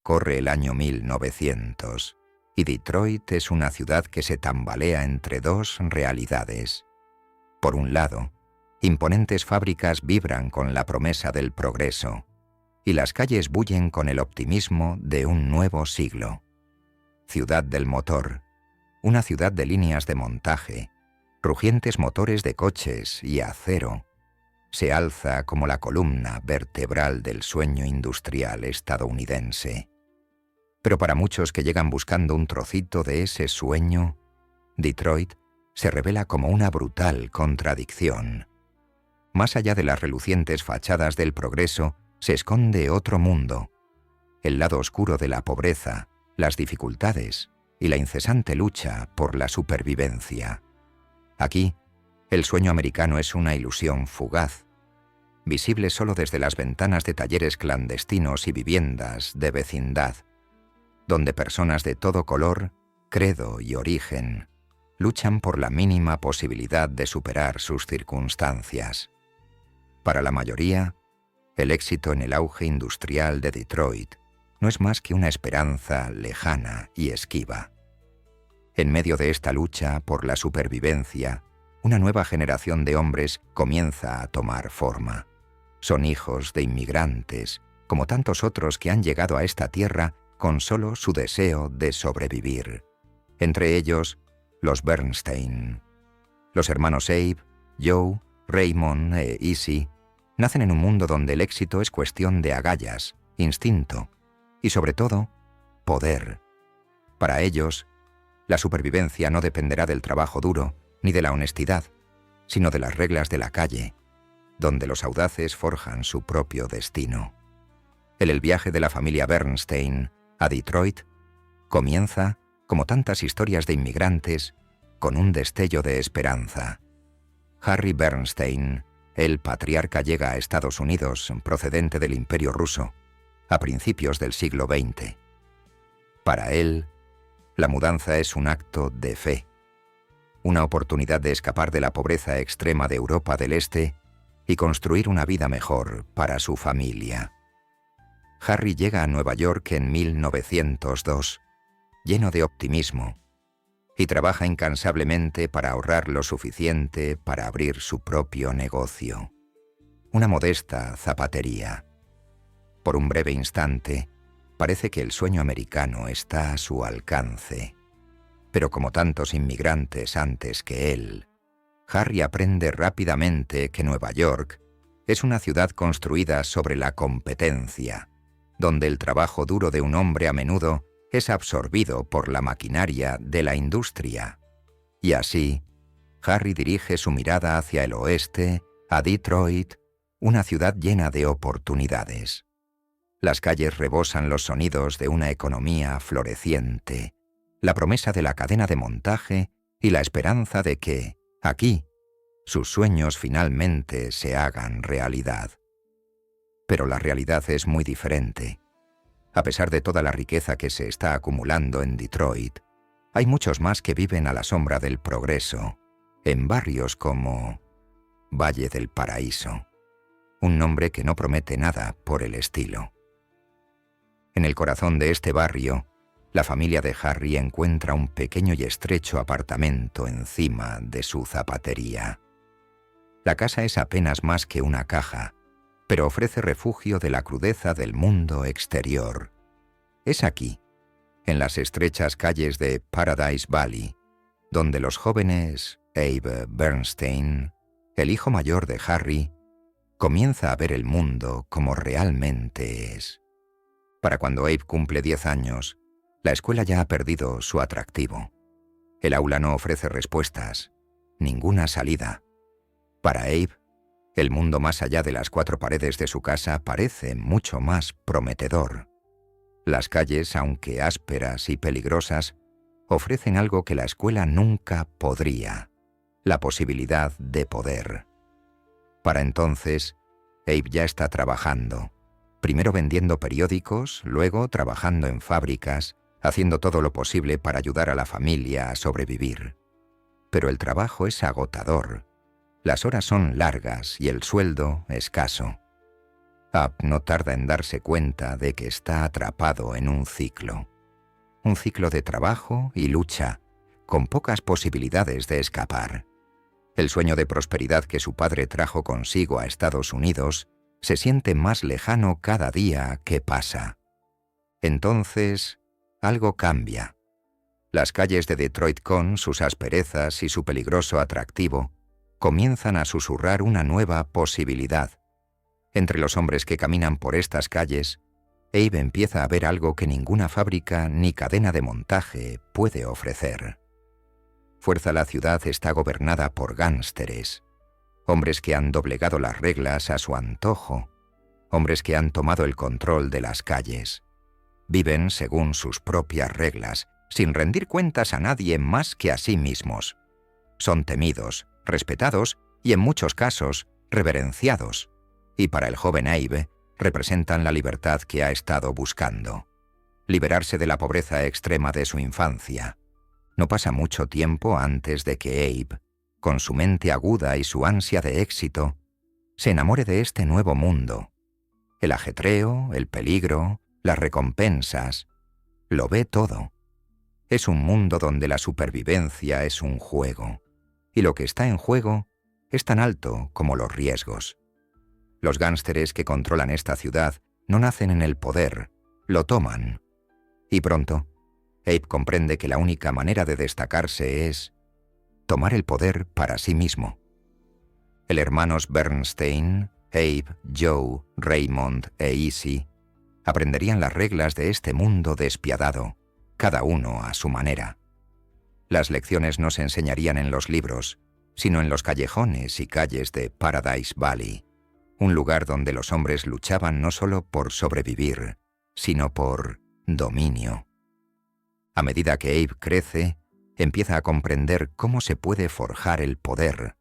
corre el año 1900 y Detroit es una ciudad que se tambalea entre dos realidades. Por un lado, imponentes fábricas vibran con la promesa del progreso y las calles bullen con el optimismo de un nuevo siglo. Ciudad del motor, una ciudad de líneas de montaje, rugientes motores de coches y acero, se alza como la columna vertebral del sueño industrial estadounidense. Pero para muchos que llegan buscando un trocito de ese sueño, Detroit se revela como una brutal contradicción. Más allá de las relucientes fachadas del progreso, se esconde otro mundo, el lado oscuro de la pobreza, las dificultades y la incesante lucha por la supervivencia. Aquí, el sueño americano es una ilusión fugaz, visible solo desde las ventanas de talleres clandestinos y viviendas de vecindad, donde personas de todo color, credo y origen luchan por la mínima posibilidad de superar sus circunstancias. Para la mayoría, el éxito en el auge industrial de Detroit no es más que una esperanza lejana y esquiva. En medio de esta lucha por la supervivencia, una nueva generación de hombres comienza a tomar forma. Son hijos de inmigrantes, como tantos otros que han llegado a esta tierra con solo su deseo de sobrevivir. Entre ellos, los Bernstein. Los hermanos Abe, Joe, Raymond e Izzy nacen en un mundo donde el éxito es cuestión de agallas, instinto y, sobre todo, poder. Para ellos, la supervivencia no dependerá del trabajo duro ni de la honestidad, sino de las reglas de la calle, donde los audaces forjan su propio destino. El viaje de la familia Bernstein a Detroit comienza, como tantas historias de inmigrantes, con un destello de esperanza. Harry Bernstein, el patriarca, llega a Estados Unidos procedente del Imperio Ruso a principios del siglo XX. Para él, la mudanza es un acto de fe, una oportunidad de escapar de la pobreza extrema de Europa del Este y construir una vida mejor para su familia. Harry llega a Nueva York en 1902, lleno de optimismo, y trabaja incansablemente para ahorrar lo suficiente para abrir su propio negocio, una modesta zapatería. Por un breve instante, parece que el sueño americano está a su alcance, pero como tantos inmigrantes antes que él, Harry aprende rápidamente que Nueva York es una ciudad construida sobre la competencia, donde el trabajo duro de un hombre a menudo es absorbido por la maquinaria de la industria. Y así, Harry dirige su mirada hacia el oeste, a Detroit, una ciudad llena de oportunidades. Las calles rebosan los sonidos de una economía floreciente, la promesa de la cadena de montaje y la esperanza de que, aquí, sus sueños finalmente se hagan realidad. Pero la realidad es muy diferente. A pesar de toda la riqueza que se está acumulando en Detroit, hay muchos más que viven a la sombra del progreso, en barrios como Valle del Paraíso, un nombre que no promete nada por el estilo. En el corazón de este barrio, la familia de Harry encuentra un pequeño y estrecho apartamento encima de su zapatería. La casa es apenas más que una caja, pero ofrece refugio de la crudeza del mundo exterior. Es aquí, en las estrechas calles de Paradise Valley, donde los jóvenes Abe Bernstein, el hijo mayor de Harry, comienza a ver el mundo como realmente es. Para cuando Abe cumple 10 años, la escuela ya ha perdido su atractivo. El aula no ofrece respuestas, ninguna salida. Para Abe, el mundo más allá de las 4 paredes de su casa parece mucho más prometedor. Las calles, aunque ásperas y peligrosas, ofrecen algo que la escuela nunca podría: la posibilidad de poder. Para entonces, Abe ya está trabajando, primero vendiendo periódicos, luego trabajando en fábricas, haciendo todo lo posible para ayudar a la familia a sobrevivir. Pero el trabajo es agotador, las horas son largas y el sueldo escaso. Abe no tarda en darse cuenta de que está atrapado en un ciclo de trabajo y lucha, con pocas posibilidades de escapar. El sueño de prosperidad que su padre trajo consigo a Estados Unidos se siente más lejano cada día que pasa. Entonces, algo cambia. Las calles de Detroit, con sus asperezas y su peligroso atractivo, comienzan a susurrar una nueva posibilidad. Entre los hombres que caminan por estas calles, Abe empieza a ver algo que ninguna fábrica ni cadena de montaje puede ofrecer. Fuerza la ciudad está gobernada por gánsteres, hombres que han doblegado las reglas a su antojo, hombres que han tomado el control de las calles. Viven según sus propias reglas, sin rendir cuentas a nadie más que a sí mismos. Son temidos, respetados y en muchos casos reverenciados, y para el joven Abe representan la libertad que ha estado buscando. Liberarse de la pobreza extrema de su infancia. No pasa mucho tiempo antes de que Abe, con su mente aguda y su ansia de éxito, se enamore de este nuevo mundo. El ajetreo, el peligro, las recompensas, lo ve todo. Es un mundo donde la supervivencia es un juego, y lo que está en juego es tan alto como los riesgos. Los gánsteres que controlan esta ciudad no nacen en el poder, lo toman. Y pronto, Abe comprende que la única manera de destacarse es tomar el poder para sí mismo. El hermanos Bernstein, Abe, Joe, Raymond e Easy aprenderían las reglas de este mundo despiadado, cada uno a su manera. Las lecciones no se enseñarían en los libros, sino en los callejones y calles de Paradise Valley, un lugar donde los hombres luchaban no solo por sobrevivir, sino por dominio. A medida que Abe crece, empieza a comprender cómo se puede forjar el poder,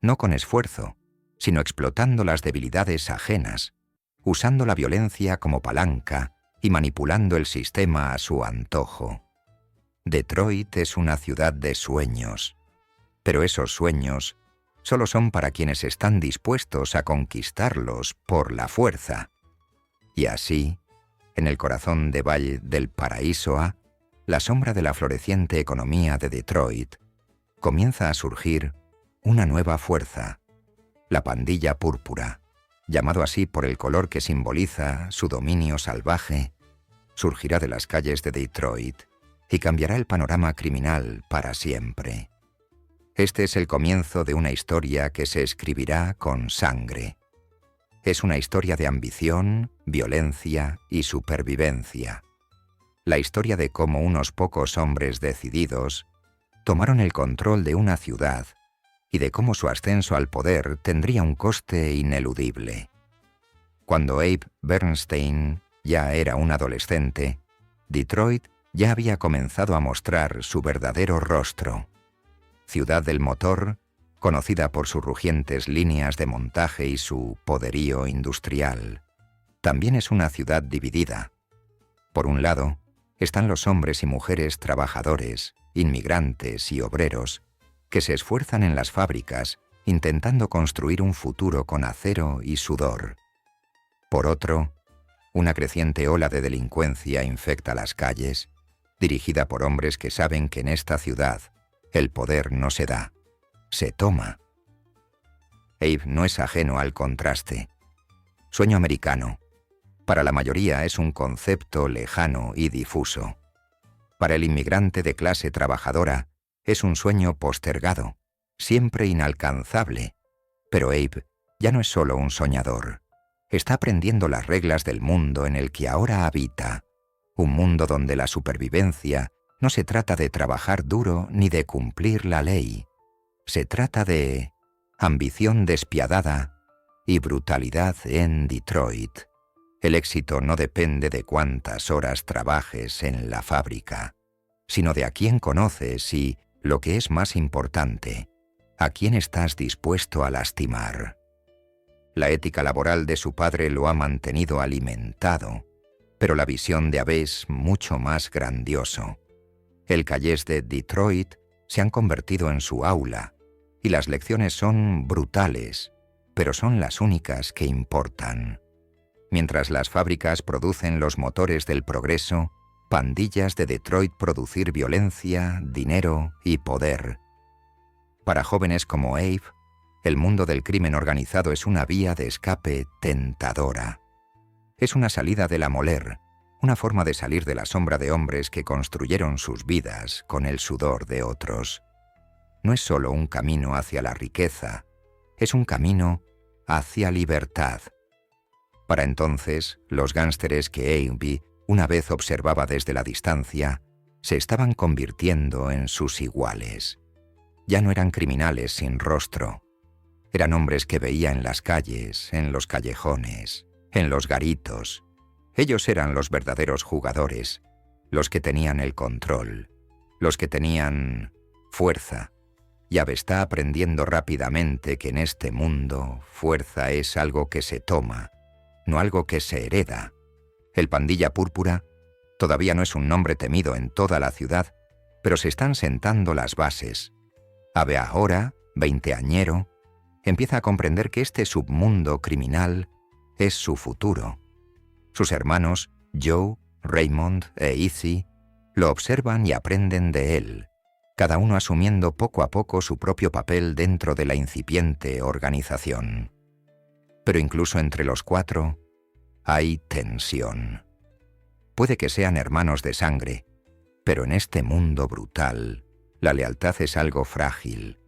no con esfuerzo, sino explotando las debilidades ajenas, usando la violencia como palanca y manipulando el sistema a su antojo. Detroit es una ciudad de sueños, pero esos sueños solo son para quienes están dispuestos a conquistarlos por la fuerza. Y así, en el corazón de Valle del Paraíso A, la sombra de la floreciente economía de Detroit, comienza a surgir una nueva fuerza, la pandilla púrpura, llamado así por el color que simboliza su dominio salvaje, surgirá de las calles de Detroit y cambiará el panorama criminal para siempre. Este es el comienzo de una historia que se escribirá con sangre. Es una historia de ambición, violencia y supervivencia. La historia de cómo unos pocos hombres decididos tomaron el control de una ciudad y de cómo su ascenso al poder tendría un coste ineludible. Cuando Abe Bernstein ya era un adolescente, Detroit ya había comenzado a mostrar su verdadero rostro. Ciudad del motor, conocida por sus rugientes líneas de montaje y su poderío industrial, también es una ciudad dividida. Por un lado, están los hombres y mujeres trabajadores, inmigrantes y obreros, que se esfuerzan en las fábricas intentando construir un futuro con acero y sudor. Por otro, una creciente ola de delincuencia infecta las calles, dirigida por hombres que saben que en esta ciudad el poder no se da, se toma. Abe no es ajeno al contraste. Sueño americano. Para la mayoría es un concepto lejano y difuso. Para el inmigrante de clase trabajadora es un sueño postergado, siempre inalcanzable. Pero Abe ya no es solo un soñador. Está aprendiendo las reglas del mundo en el que ahora habita. Un mundo donde la supervivencia no se trata de trabajar duro ni de cumplir la ley. Se trata de ambición despiadada y brutalidad en Detroit. El éxito no depende de cuántas horas trabajes en la fábrica, sino de a quién conoces y, lo que es más importante, a quién estás dispuesto a lastimar. La ética laboral de su padre lo ha mantenido alimentado, pero la visión de Abe es mucho más grandioso. El calles de Detroit se han convertido en su aula, y las lecciones son brutales, pero son las únicas que importan. Mientras las fábricas producen los motores del progreso, pandillas de Detroit producir violencia, dinero y poder. Para jóvenes como Abe, el mundo del crimen organizado es una vía de escape tentadora. Es una salida de la moler, una forma de salir de la sombra de hombres que construyeron sus vidas con el sudor de otros. No es solo un camino hacia la riqueza, es un camino hacia libertad. Para entonces, los gánsteres que Abe una vez observaba desde la distancia, se estaban convirtiendo en sus iguales. Ya no eran criminales sin rostro. Eran hombres que veía en las calles, en los callejones, en los garitos. Ellos eran los verdaderos jugadores, los que tenían el control, los que tenían fuerza. Y Abe está aprendiendo rápidamente que en este mundo fuerza es algo que se toma, no algo que se hereda. El Pandilla Púrpura todavía no es un nombre temido en toda la ciudad, pero se están sentando las bases. Abe ahora, veinteañero, empieza a comprender que este submundo criminal es su futuro. Sus hermanos, Joe, Raymond e Izzy, lo observan y aprenden de él, cada uno asumiendo poco a poco su propio papel dentro de la incipiente organización. Pero incluso entre los cuatro hay tensión. Puede que sean hermanos de sangre, pero en este mundo brutal, la lealtad es algo frágil.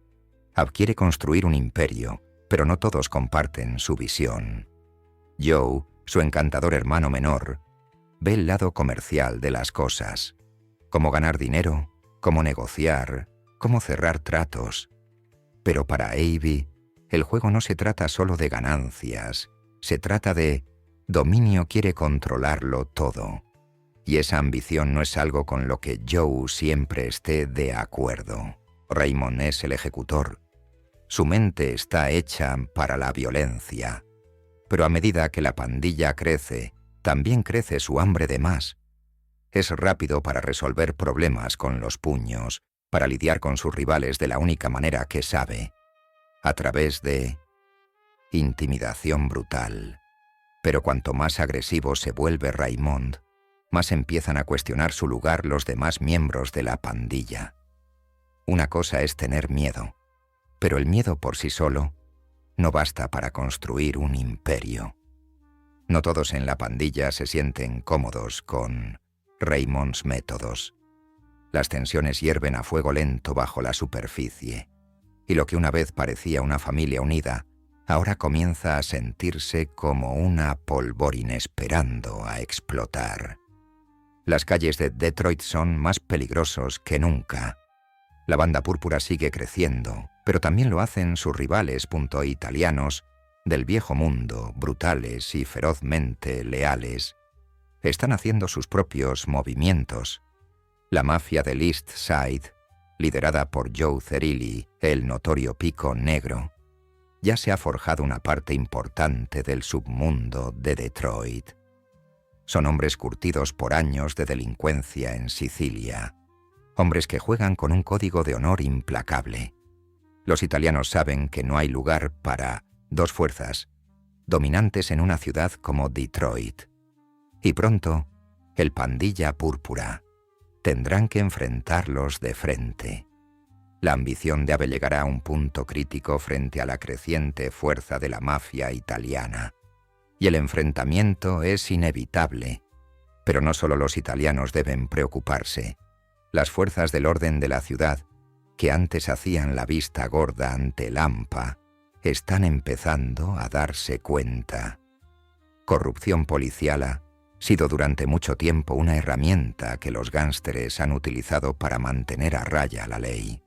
Ab quiere construir un imperio, pero no todos comparten su visión. Joe, su encantador hermano menor, ve el lado comercial de las cosas. Cómo ganar dinero, cómo negociar, cómo cerrar tratos. Pero para Abe, el juego no se trata solo de ganancias, se trata de dominio. Quiere controlarlo todo. Y esa ambición no es algo con lo que Joe siempre esté de acuerdo. Raymond es el ejecutor. Su mente está hecha para la violencia. Pero a medida que la pandilla crece, también crece su hambre de más. Es rápido para resolver problemas con los puños, para lidiar con sus rivales de la única manera que sabe, a través de intimidación brutal. Pero cuanto más agresivo se vuelve Raymond, más empiezan a cuestionar su lugar los demás miembros de la pandilla. Una cosa es tener miedo, pero el miedo por sí solo no basta para construir un imperio. No todos en la pandilla se sienten cómodos con Raymonds métodos. Las tensiones hierven a fuego lento bajo la superficie, y lo que una vez parecía una familia unida, ahora comienza a sentirse como una polvorina esperando a explotar. Las calles de Detroit son más peligrosos que nunca. La banda púrpura sigue creciendo, pero también lo hacen sus rivales italianos del viejo mundo, brutales y ferozmente leales. Están haciendo sus propios movimientos. La mafia del East Side, liderada por Joe Zerilli, el notorio Pico Negro, ya se ha forjado una parte importante del submundo de Detroit. Son hombres curtidos por años de delincuencia en Sicilia, hombres que juegan con un código de honor implacable. Los italianos saben que no hay lugar para dos fuerzas dominantes en una ciudad como Detroit. Y pronto, el Pandilla Púrpura tendrán que enfrentarlos de frente. La ambición de Abe llegará a un punto crítico frente a la creciente fuerza de la mafia italiana. Y el enfrentamiento es inevitable. Pero no solo los italianos deben preocuparse. Las fuerzas del orden de la ciudad, que antes hacían la vista gorda ante el AMPA, están empezando a darse cuenta. Corrupción policial ha sido durante mucho tiempo una herramienta que los gánsteres han utilizado para mantener a raya la ley.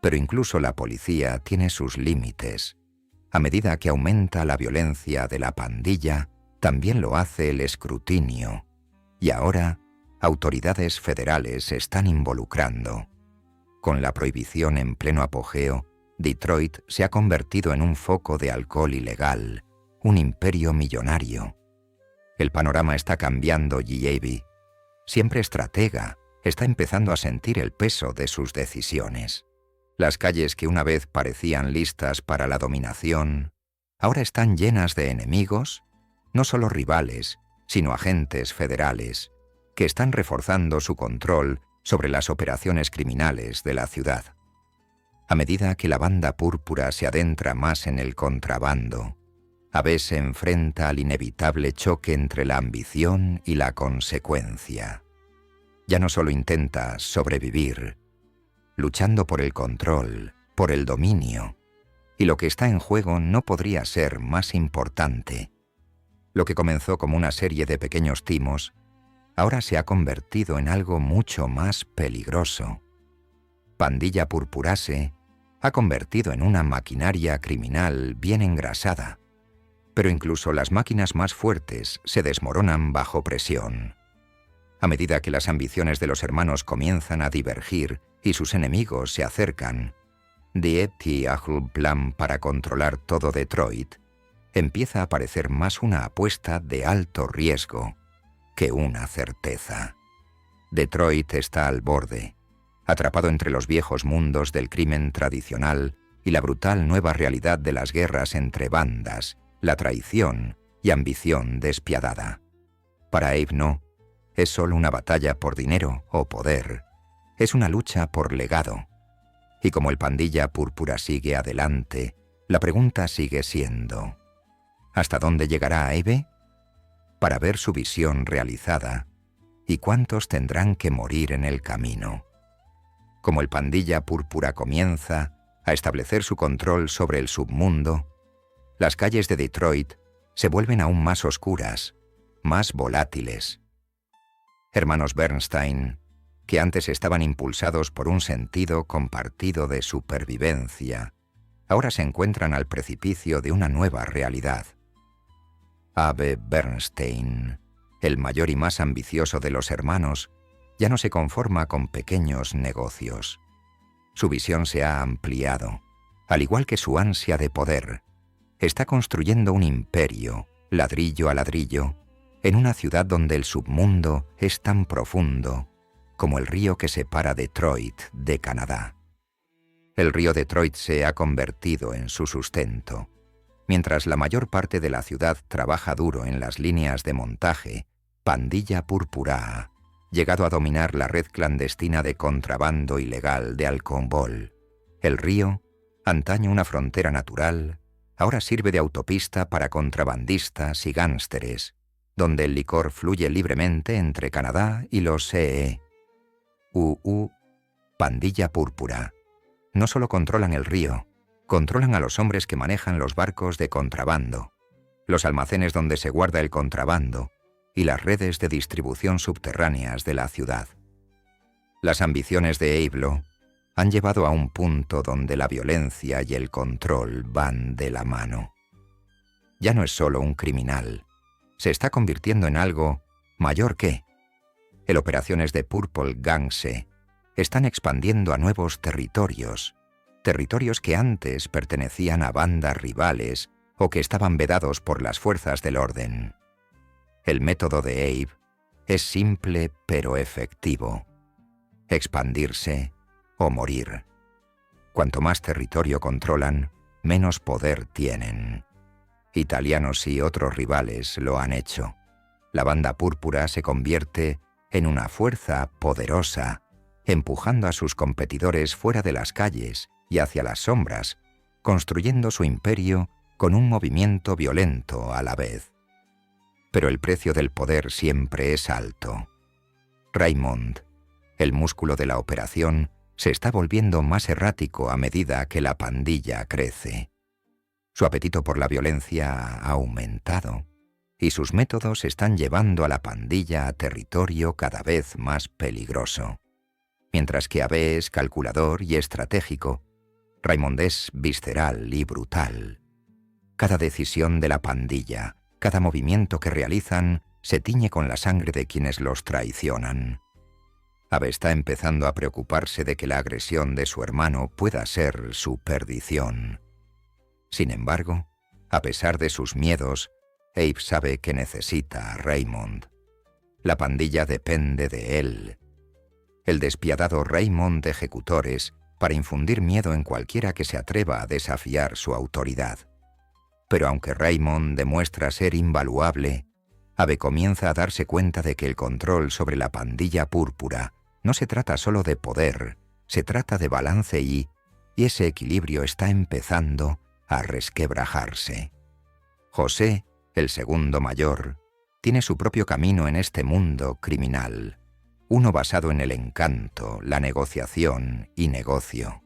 Pero incluso la policía tiene sus límites. A medida que aumenta la violencia de la pandilla, también lo hace el escrutinio. Y ahora, autoridades federales se están involucrando. Con la prohibición en pleno apogeo, Detroit se ha convertido en un foco de alcohol ilegal, un imperio millonario. El panorama está cambiando y Abe, siempre estratega, está empezando a sentir el peso de sus decisiones. Las calles que una vez parecían listas para la dominación, ahora están llenas de enemigos no solo rivales, sino agentes federales, que están reforzando su control sobre las operaciones criminales de la ciudad. A medida que la banda púrpura se adentra más en el contrabando, Abe se enfrenta al inevitable choque entre la ambición y la consecuencia. Ya no solo intenta sobrevivir, luchando por el control, por el dominio, y lo que está en juego no podría ser más importante. Lo que comenzó como una serie de pequeños timos, ahora se ha convertido en algo mucho más peligroso. Pandilla Purpurase ha convertido en una maquinaria criminal bien engrasada, pero incluso las máquinas más fuertes se desmoronan bajo presión. A medida que las ambiciones de los hermanos comienzan a divergir y sus enemigos se acercan, The Epti-Ahl plan para controlar todo Detroit empieza a parecer más una apuesta de alto riesgo que una certeza. Detroit está al borde, atrapado entre los viejos mundos del crimen tradicional y la brutal nueva realidad de las guerras entre bandas, la traición y ambición despiadada. Para Abe no, es solo una batalla por dinero o poder, es una lucha por legado. Y como el Pandilla Púrpura sigue adelante, la pregunta sigue siendo: ¿hasta dónde llegará Abe? Para ver su visión realizada, ¿y cuántos tendrán que morir en el camino? Como el Pandilla Púrpura comienza a establecer su control sobre el submundo, las calles de Detroit se vuelven aún más oscuras, más volátiles. Hermanos Bernstein, que antes estaban impulsados por un sentido compartido de supervivencia, ahora se encuentran al precipicio de una nueva realidad. Abe Bernstein, el mayor y más ambicioso de los hermanos, ya no se conforma con pequeños negocios. Su visión se ha ampliado, al igual que su ansia de poder. Está construyendo un imperio, ladrillo a ladrillo, en una ciudad donde el submundo es tan profundo como el río que separa Detroit de Canadá. El río Detroit se ha convertido en su sustento. Mientras la mayor parte de la ciudad trabaja duro en las líneas de montaje, Pandilla Púrpura ha llegado a dominar la red clandestina de contrabando ilegal de alcohol. El río, antaño una frontera natural, ahora sirve de autopista para contrabandistas y gánsteres, donde el licor fluye libremente entre Canadá y los Pandilla Púrpura. No solo controlan el río, controlan a los hombres que manejan los barcos de contrabando, los almacenes donde se guarda el contrabando y las redes de distribución subterráneas de la ciudad. Las ambiciones de Ablo han llevado a un punto donde la violencia y el control van de la mano. Ya no es solo un criminal, se está convirtiendo en algo mayor que. El operaciones de Purple Gang se están expandiendo a nuevos territorios, territorios que antes pertenecían a bandas rivales o que estaban vedados por las fuerzas del orden. El método de Abe es simple pero efectivo: expandirse o morir. Cuanto más territorio controlan, menos poder tienen. Italianos y otros rivales lo han hecho. La banda púrpura se convierte en una fuerza poderosa, empujando a sus competidores fuera de las calles y hacia las sombras, construyendo su imperio con un movimiento violento a la vez. Pero el precio del poder siempre es alto. Raymond, el músculo de la operación, se está volviendo más errático a medida que la pandilla crece. Su apetito por la violencia ha aumentado y sus métodos están llevando a la pandilla a territorio cada vez más peligroso. Mientras que Abe es calculador y estratégico, Raymond es visceral y brutal. Cada decisión de la pandilla, cada movimiento que realizan, se tiñe con la sangre de quienes los traicionan. Abe está empezando a preocuparse de que la agresión de su hermano pueda ser su perdición. Sin embargo, a pesar de sus miedos, Abe sabe que necesita a Raymond. La pandilla depende de él. El despiadado Raymond de ejecutores para infundir miedo en cualquiera que se atreva a desafiar su autoridad. Pero aunque Raymond demuestra ser invaluable, Abe comienza a darse cuenta de que el control sobre la pandilla púrpura no se trata solo de poder, se trata de balance y ese equilibrio está empezando a resquebrajarse. José, el segundo mayor, tiene su propio camino en este mundo criminal, uno basado en el encanto, la negociación y negocio.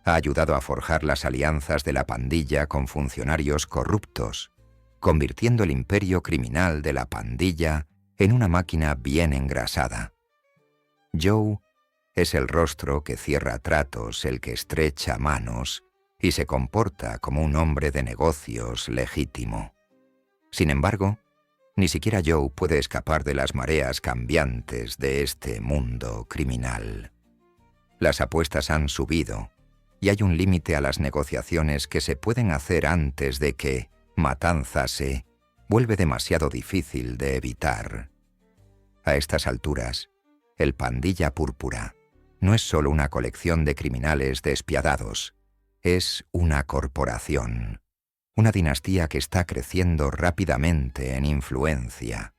Ha ayudado a forjar las alianzas de la pandilla con funcionarios corruptos, convirtiendo el imperio criminal de la pandilla en una máquina bien engrasada. Joe es el rostro que cierra tratos, el que estrecha manos y se comporta como un hombre de negocios legítimo. Sin embargo, ni siquiera Joe puede escapar de las mareas cambiantes de este mundo criminal. Las apuestas han subido y hay un límite a las negociaciones que se pueden hacer antes de que Matanza se vuelve demasiado difícil de evitar. A estas alturas, el Pandilla Púrpura no es solo una colección de criminales despiadados, es una corporación, una dinastía que está creciendo rápidamente en influencia.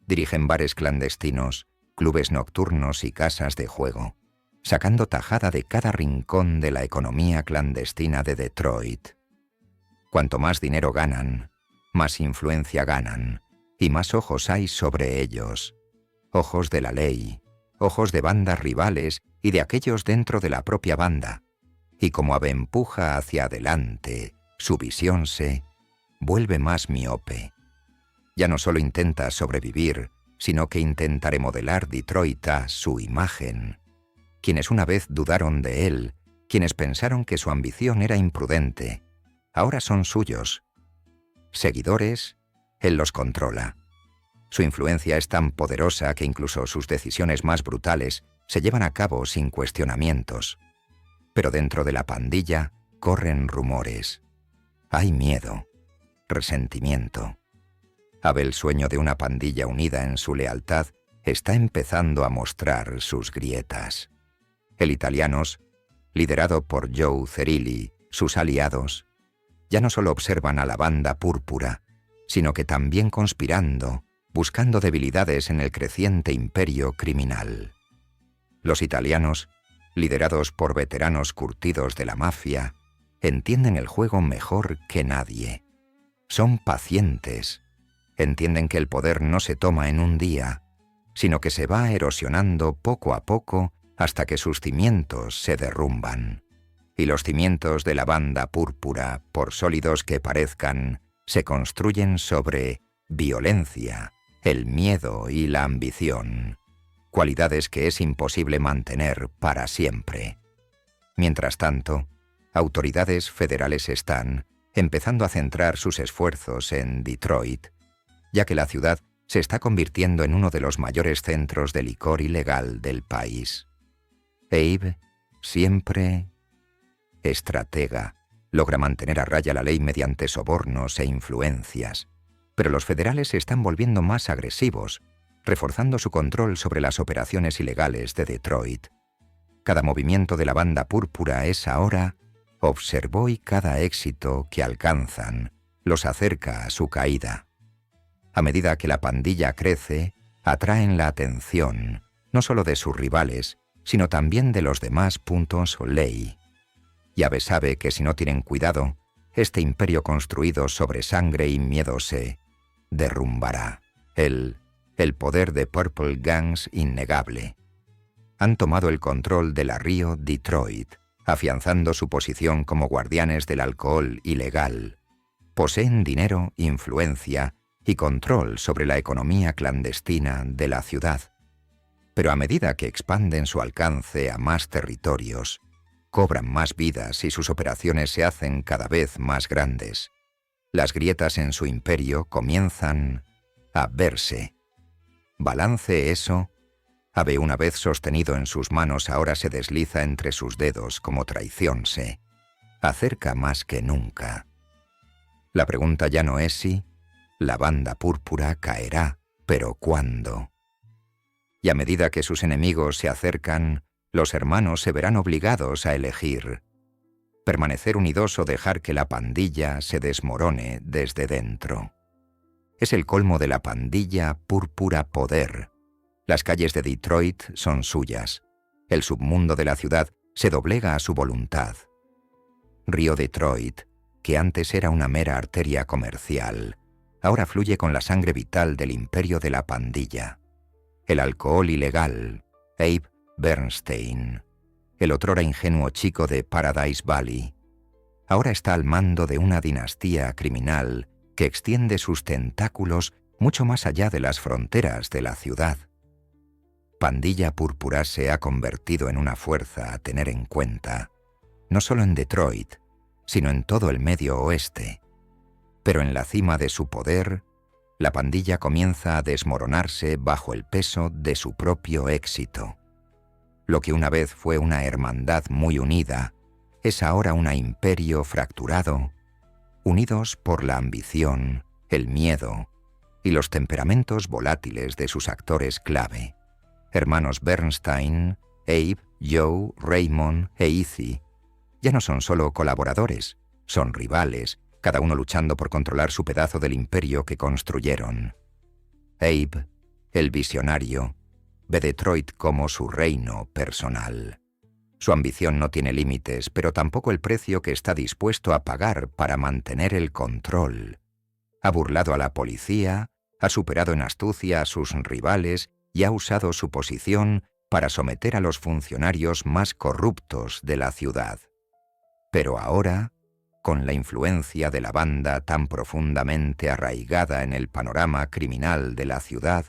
Dirigen bares clandestinos, clubes nocturnos y casas de juego, sacando tajada de cada rincón de la economía clandestina de Detroit. Cuanto más dinero ganan, más influencia ganan, y más ojos hay sobre ellos, ojos de la ley, ojos de bandas rivales y de aquellos dentro de la propia banda, y como Abe empuja hacia adelante, su visión se vuelve más miope. Ya no solo intenta sobrevivir, sino que intenta remodelar Detroit a su imagen. Quienes una vez dudaron de él, quienes pensaron que su ambición era imprudente, ahora son suyos. Seguidores, él los controla. Su influencia es tan poderosa que incluso sus decisiones más brutales se llevan a cabo sin cuestionamientos. Pero dentro de la pandilla corren rumores. Hay miedo, resentimiento. Abe, el sueño de una pandilla unida en su lealtad, está empezando a mostrar sus grietas. El Italianos, liderado por Joe Zerilli, sus aliados, ya no solo observan a la banda púrpura, sino que también conspirando, buscando debilidades en el creciente imperio criminal. Los italianos, liderados por veteranos curtidos de la mafia, entienden el juego mejor que nadie. Son pacientes, entienden que el poder no se toma en un día, sino que se va erosionando poco a poco hasta que sus cimientos se derrumban. Y los cimientos de la banda púrpura, por sólidos que parezcan, se construyen sobre violencia, el miedo y la ambición, cualidades que es imposible mantener para siempre. Mientras tanto, autoridades federales están empezando a centrar sus esfuerzos en Detroit, ya que la ciudad se está convirtiendo en uno de los mayores centros de licor ilegal del país. Abe, siempre estratega, logra mantener a raya la ley mediante sobornos e influencias, pero los federales se están volviendo más agresivos, reforzando su control sobre las operaciones ilegales de Detroit. Cada movimiento de la banda púrpura es ahora observó y cada éxito que alcanzan los acerca a su caída. A medida que la pandilla crece, atraen la atención, no solo de sus rivales, sino también de los demás puntos o ley. Y Abe sabe que si no tienen cuidado, este imperio construido sobre sangre y miedo se derrumbará. El poder de Purple Gangs innegable. Han tomado el control de la Río Detroit, afianzando su posición como guardianes del alcohol ilegal. Poseen dinero, influencia y control sobre la economía clandestina de la ciudad. Pero a medida que expanden su alcance a más territorios, cobran más vidas y sus operaciones se hacen cada vez más grandes. Las grietas en su imperio comienzan a verse. Balance eso. Abe, una vez sostenido en sus manos, ahora se desliza entre sus dedos como traición se acerca más que nunca. La pregunta ya no es si la banda púrpura caerá, pero ¿cuándo? Y a medida que sus enemigos se acercan, los hermanos se verán obligados a elegir. permanecer unidos o dejar que la pandilla se desmorone desde dentro. Es el colmo de la pandilla púrpura poder. Las calles de Detroit son suyas. El submundo de la ciudad se doblega a su voluntad. Río Detroit, que antes era una mera arteria comercial, ahora fluye con la sangre vital del imperio de la pandilla. El alcohol ilegal, Abe Bernstein, el otrora ingenuo chico de Paradise Valley, ahora está al mando de una dinastía criminal que extiende sus tentáculos mucho más allá de las fronteras de la ciudad. Pandilla Púrpura se ha convertido en una fuerza a tener en cuenta, no solo en Detroit, sino en todo el Medio Oeste. Pero en la cima de su poder, la pandilla comienza a desmoronarse bajo el peso de su propio éxito. Lo que una vez fue una hermandad muy unida, es ahora un imperio fracturado, unidos por la ambición, el miedo y los temperamentos volátiles de sus actores clave. Hermanos Bernstein, Abe, Joe, Raymond e Izzy, ya no son solo colaboradores, son rivales, cada uno luchando por controlar su pedazo del imperio que construyeron. Abe, el visionario, ve Detroit como su reino personal. Su ambición no tiene límites, pero tampoco el precio que está dispuesto a pagar para mantener el control. Ha burlado a la policía, ha superado en astucia a sus rivales y ha usado su posición para someter a los funcionarios más corruptos de la ciudad. Pero ahora, con la influencia de la banda tan profundamente arraigada en el panorama criminal de la ciudad,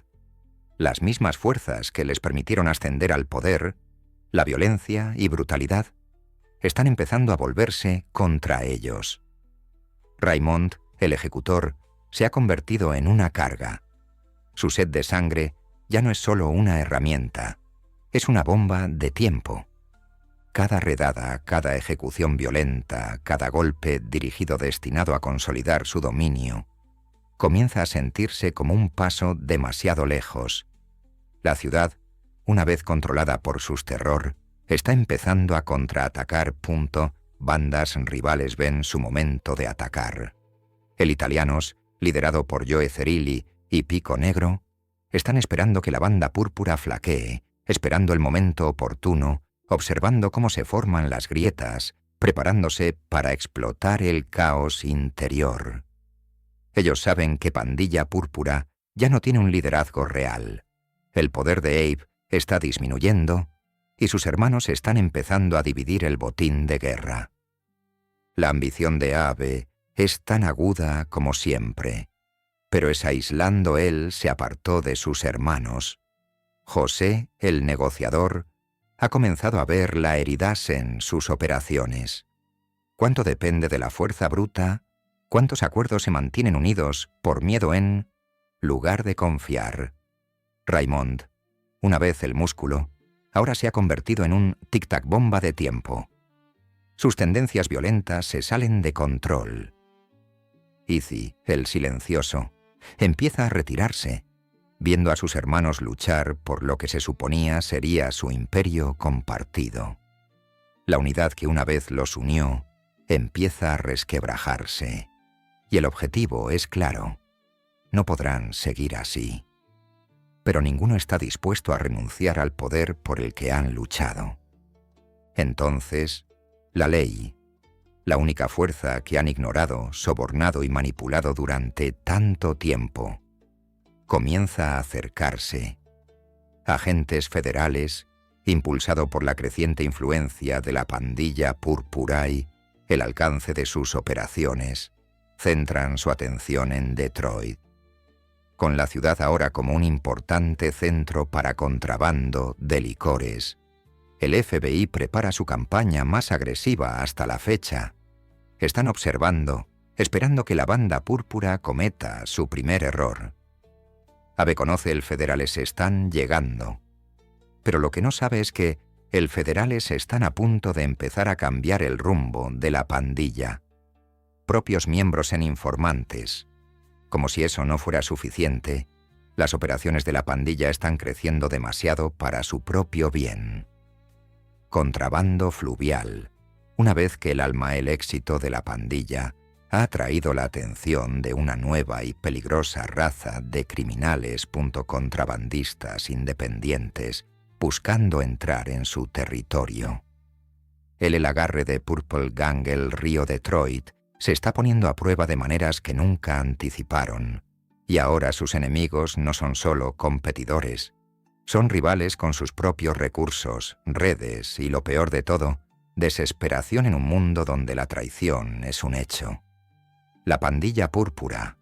las mismas fuerzas que les permitieron ascender al poder, la violencia y brutalidad, están empezando a volverse contra ellos. Raymond, el ejecutor, se ha convertido en una carga. Su sed de sangre ya no es solo una herramienta, es una bomba de tiempo. Cada redada, cada ejecución violenta, cada golpe dirigido destinado a consolidar su dominio, comienza a sentirse como un paso demasiado lejos. La ciudad, una vez controlada por su terror, está empezando a contraatacar. Bandas rivales ven su momento de atacar. El Italianos, liderado por Joe Cerilli y Pico Negro, están esperando que la banda púrpura flaquee, esperando el momento oportuno, observando cómo se forman las grietas, preparándose para explotar el caos interior. Ellos saben que Pandilla Púrpura ya no tiene un liderazgo real. El poder de Abe está disminuyendo y sus hermanos están empezando a dividir el botín de guerra. La ambición de Abe es tan aguda como siempre, pero es aislando él se apartó de sus hermanos. José, el negociador, ha comenzado a ver la heridad en sus operaciones. ¿Cuánto depende de la fuerza bruta? ¿Cuántos acuerdos se mantienen unidos por miedo en lugar de confiar? Raymond, una vez el músculo, ahora se ha convertido en un tic-tac bomba de tiempo. Sus tendencias violentas se salen de control. Izzy, el silencioso, empieza a retirarse, viendo a sus hermanos luchar por lo que se suponía sería su imperio compartido. La unidad que una vez los unió empieza a resquebrajarse, y el objetivo es claro: no podrán seguir así. Pero ninguno está dispuesto a renunciar al poder por el que han luchado. Entonces, la ley, la única fuerza que han ignorado, sobornado y manipulado durante tanto tiempo, comienza a acercarse. Agentes federales, impulsado por la creciente influencia de la pandilla púrpura y el alcance de sus operaciones, centran su atención en Detroit. Con la ciudad ahora como un importante centro para contrabando de licores, el FBI prepara su campaña más agresiva hasta la fecha. Están observando, esperando que la banda púrpura cometa su primer error. Abe conoce el Federales están llegando, pero lo que no sabe es que el Federales están a punto de empezar a cambiar el rumbo de la pandilla. Propios miembros en informantes. Como si eso no fuera suficiente, las operaciones de la pandilla están creciendo demasiado para su propio bien. Contrabando fluvial, una vez que el éxito de la pandilla ha atraído la atención de una nueva y peligrosa raza de criminales contrabandistas independientes buscando entrar en su territorio. El agarre de Purple Gang el río Detroit se está poniendo a prueba de maneras que nunca anticiparon, y ahora sus enemigos no son solo competidores, son rivales con sus propios recursos, redes y, lo peor de todo, desesperación en un mundo donde la traición es un hecho. La pandilla púrpura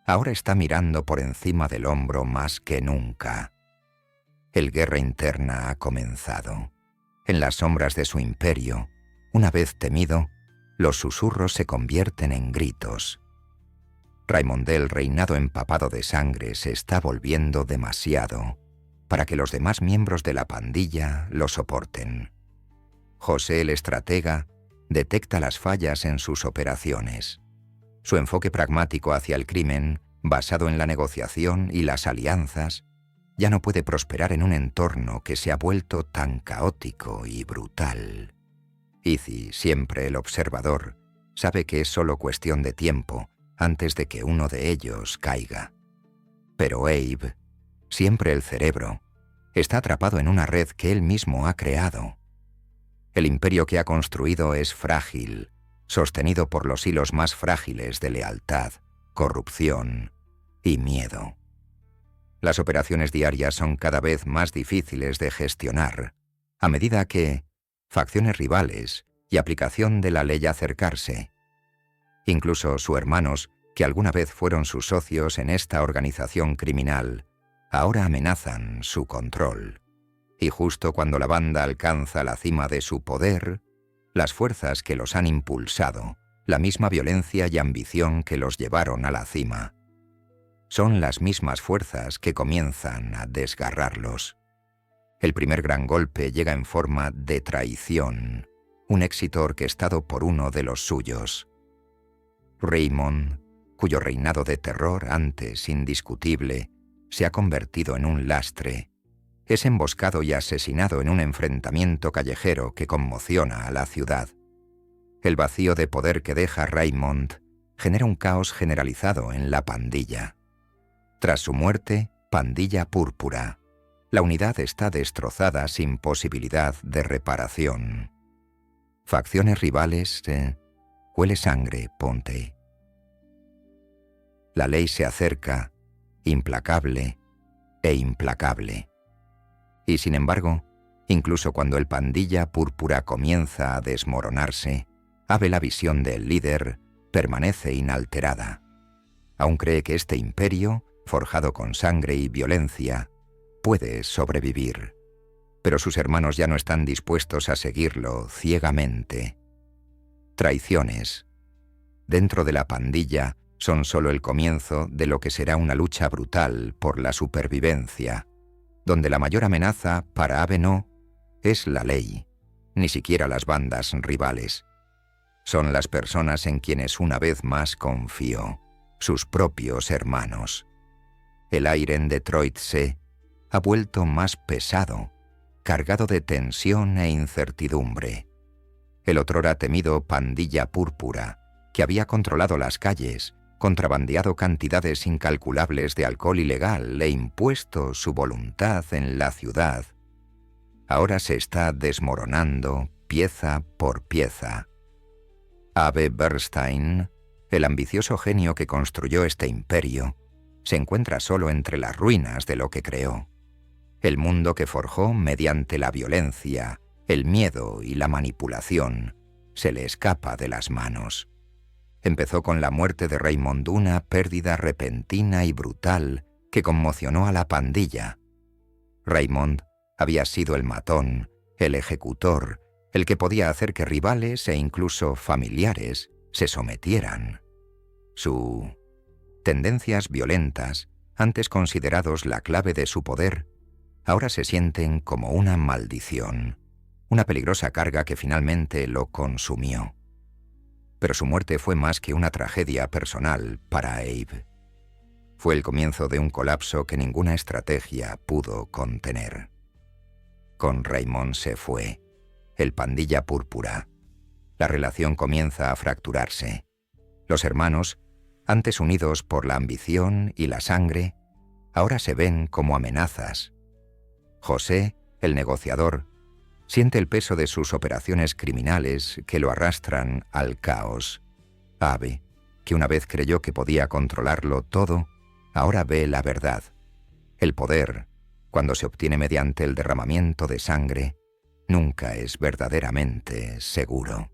ahora está mirando por encima del hombro más que nunca. El guerra interna ha comenzado. En las sombras de su imperio, una vez temido, los susurros se convierten en gritos. Raimondel, reinado empapado de sangre, se está volviendo demasiado para que los demás miembros de la pandilla lo soporten. José el estratega detecta las fallas en sus operaciones. Su enfoque pragmático hacia el crimen, basado en la negociación y las alianzas, ya no puede prosperar en un entorno que se ha vuelto tan caótico y brutal. Izzy, siempre el observador, sabe que es solo cuestión de tiempo antes de que uno de ellos caiga. Pero Abe, siempre el cerebro, está atrapado en una red que él mismo ha creado. El imperio que ha construido es frágil, sostenido por los hilos más frágiles de lealtad, corrupción y miedo. Las operaciones diarias son cada vez más difíciles de gestionar, a medida que facciones rivales y aplicación de la ley acercarse. Incluso sus hermanos, que alguna vez fueron sus socios en esta organización criminal, ahora amenazan su control. Y justo cuando la banda alcanza la cima de su poder, las fuerzas que los han impulsado, la misma violencia y ambición que los llevaron a la cima, son las mismas fuerzas que comienzan a desgarrarlos. El primer gran golpe llega en forma de traición, un éxito orquestado por uno de los suyos. Raymond, cuyo reinado de terror, antes indiscutible, se ha convertido en un lastre, es emboscado y asesinado en un enfrentamiento callejero que conmociona a la ciudad. El vacío de poder que deja Raymond genera un caos generalizado en la pandilla. Tras su muerte, Pandilla Púrpura. La unidad está destrozada sin posibilidad de reparación. Facciones rivales, huele sangre, ponte. La ley se acerca, implacable e implacable. Y sin embargo, incluso cuando el Pandilla Púrpura comienza a desmoronarse, Abe, la visión del líder, permanece inalterada. Aún cree que este imperio, forjado con sangre y violencia, puede sobrevivir. Pero sus hermanos ya no están dispuestos a seguirlo ciegamente. Traiciones dentro de la pandilla son solo el comienzo de lo que será una lucha brutal por la supervivencia, donde la mayor amenaza para Abe no es la ley, ni siquiera las bandas rivales. Son las personas en quienes una vez más confió, sus propios hermanos. El aire en Detroit se ha vuelto más pesado, cargado de tensión e incertidumbre. El otrora temido Pandilla Púrpura, que había controlado las calles, contrabandeado cantidades incalculables de alcohol ilegal e impuesto su voluntad en la ciudad, ahora se está desmoronando pieza por pieza. Abe Bernstein, el ambicioso genio que construyó este imperio, se encuentra solo entre las ruinas de lo que creó. El mundo que forjó mediante la violencia, el miedo y la manipulación se le escapa de las manos. Empezó con la muerte de Raymond, una pérdida repentina y brutal que conmocionó a la pandilla. Raymond había sido el matón, el ejecutor, el que podía hacer que rivales e incluso familiares se sometieran. Sus tendencias violentas, antes considerados la clave de su poder, ahora se sienten como una maldición, una peligrosa carga que finalmente lo consumió. Pero su muerte fue más que una tragedia personal para Abe. Fue el comienzo de un colapso que ninguna estrategia pudo contener. Con Raymond se fue, el Pandilla Púrpura. La relación comienza a fracturarse. Los hermanos, antes unidos por la ambición y la sangre, ahora se ven como amenazas. José, el negociador, siente el peso de sus operaciones criminales que lo arrastran al caos. Abe, que una vez creyó que podía controlarlo todo, ahora ve la verdad. El poder, cuando se obtiene mediante el derramamiento de sangre, nunca es verdaderamente seguro.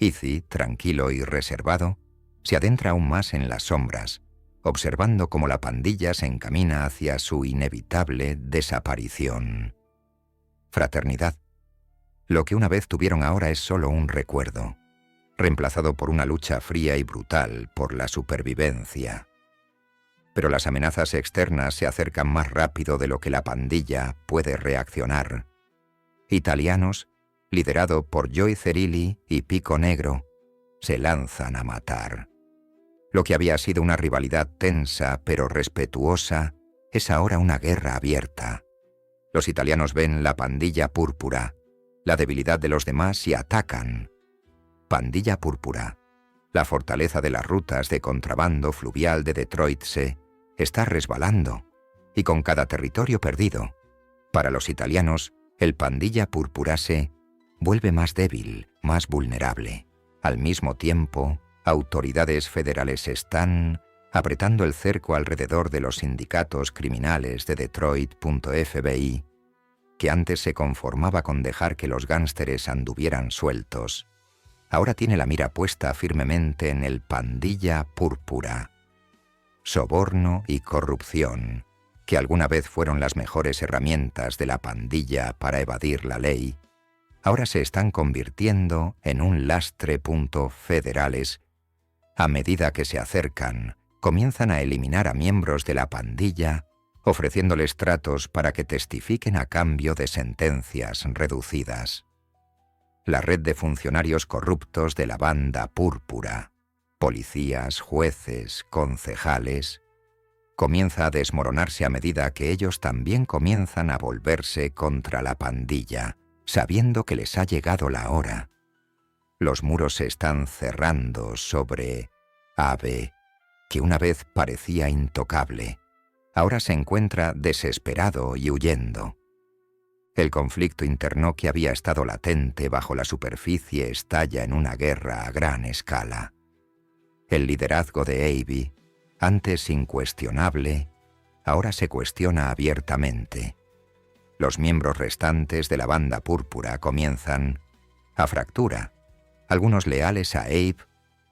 Izzy, tranquilo y reservado, se adentra aún más en las sombras, observando cómo la pandilla se encamina hacia su inevitable desaparición. Fraternidad. Lo que una vez tuvieron ahora es solo un recuerdo, reemplazado por una lucha fría y brutal por la supervivencia. Pero las amenazas externas se acercan más rápido de lo que la pandilla puede reaccionar. Italianos, liderado por Joey Cerilli y Pico Negro, se lanzan a matar. Lo que había sido una rivalidad tensa pero respetuosa es ahora una guerra abierta. Los italianos ven la pandilla púrpura, la debilidad de los demás y atacan. Pandilla púrpura. La fortaleza de las rutas de contrabando fluvial de Detroit se está resbalando, y con cada territorio perdido, para los italianos, el pandilla púrpura se vuelve más débil, más vulnerable. Al mismo tiempo, autoridades federales están apretando el cerco alrededor de los sindicatos criminales de Detroit.FBI, que antes se conformaba con dejar que los gánsteres anduvieran sueltos. Ahora tiene la mira puesta firmemente en el pandilla púrpura. Soborno y corrupción, que alguna vez fueron las mejores herramientas de la pandilla para evadir la ley, ahora se están convirtiendo en un lastre. Federales, a medida que se acercan, comienzan a eliminar a miembros de la pandilla, ofreciéndoles tratos para que testifiquen a cambio de sentencias reducidas. La red de funcionarios corruptos de la banda púrpura, policías, jueces, concejales, comienza a desmoronarse a medida que ellos también comienzan a volverse contra la pandilla, sabiendo que les ha llegado la hora. Los muros se están cerrando sobre Abe, que una vez parecía intocable. Ahora se encuentra desesperado y huyendo. El conflicto interno que había estado latente bajo la superficie estalla en una guerra a gran escala. El liderazgo de Abe, antes incuestionable, ahora se cuestiona abiertamente. Los miembros restantes de la banda púrpura comienzan a fractura, algunos leales a Abe,